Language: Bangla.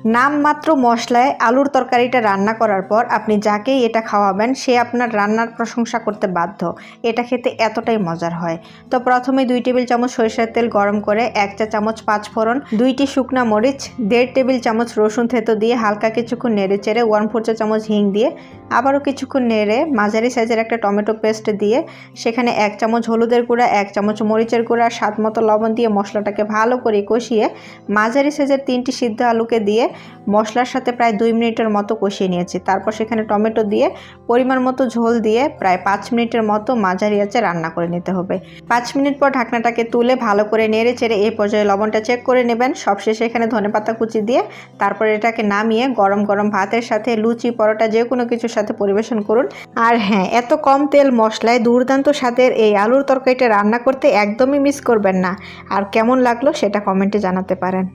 নামমাত্র মশলায় আলুর তরকারিটা রান্না করার পর আপনি যাকেই এটা খাওয়াবেন সে আপনার রান্নার প্রশংসা করতে বাধ্য। এটা খেতে এতটাই মজার হয়। তো প্রথমে 2 টেবিল চামচ সরিষার তেল গরম করে 1 চা চামচ পাঁচফোড়ন, 2টি শুকনা মরিচ, 1.5 টেবিল চামচ রসুন থেতো দিয়ে হালকা কিছুক্ষণ নেড়ে চেড়ে 1/4 চা চামচ হিং দিয়ে আবারও কিছুক্ষণ নেড়ে মাঝারি সাইজের একটা টমেটো পেস্ট দিয়ে সেখানে 1 চামচ হলুদের গুঁড়া, 1 চামচ মরিচের গুঁড়া, স্বাদ মতো লবণ দিয়ে মশলাটাকে ভালো করে কষিয়ে মাঝারি সাইজের 3টি সিদ্ধ আলুকে দিয়ে মশলার সাথে প্রায় 2 মিনিটের মতো কষিয়ে নিয়েছি। তারপর সেখানে টমেটো দিয়ে পরিমাণ মতো ঝোল দিয়ে প্রায় 5 মিনিটের মতো মাঝারি আঁচে রান্না করে নিতে হবে। 5 মিনিট পর ঢাকনাটাকে তুলে ভালো করে নেড়ে চেড়ে এই পর্যায়ে লবণটা চেক করে নেবেন। সবশেষে এখানে ধনেপাতা কুচি দিয়ে তারপর এটাকে নামিয়ে গরম গরম ভাতের সাথে লুচি, পরোটা যে কোনো কিছুর সাথে পরিবেশন করুন। আর হ্যাঁ, এত কম তেল মশলায় দুর্দান্ত স্বাদের এই আলুর তরকারিটা রান্না করতে একদমই মিস করবেন না। আর কেমন লাগলো সেটা কমেন্টে জানাতে পারেন।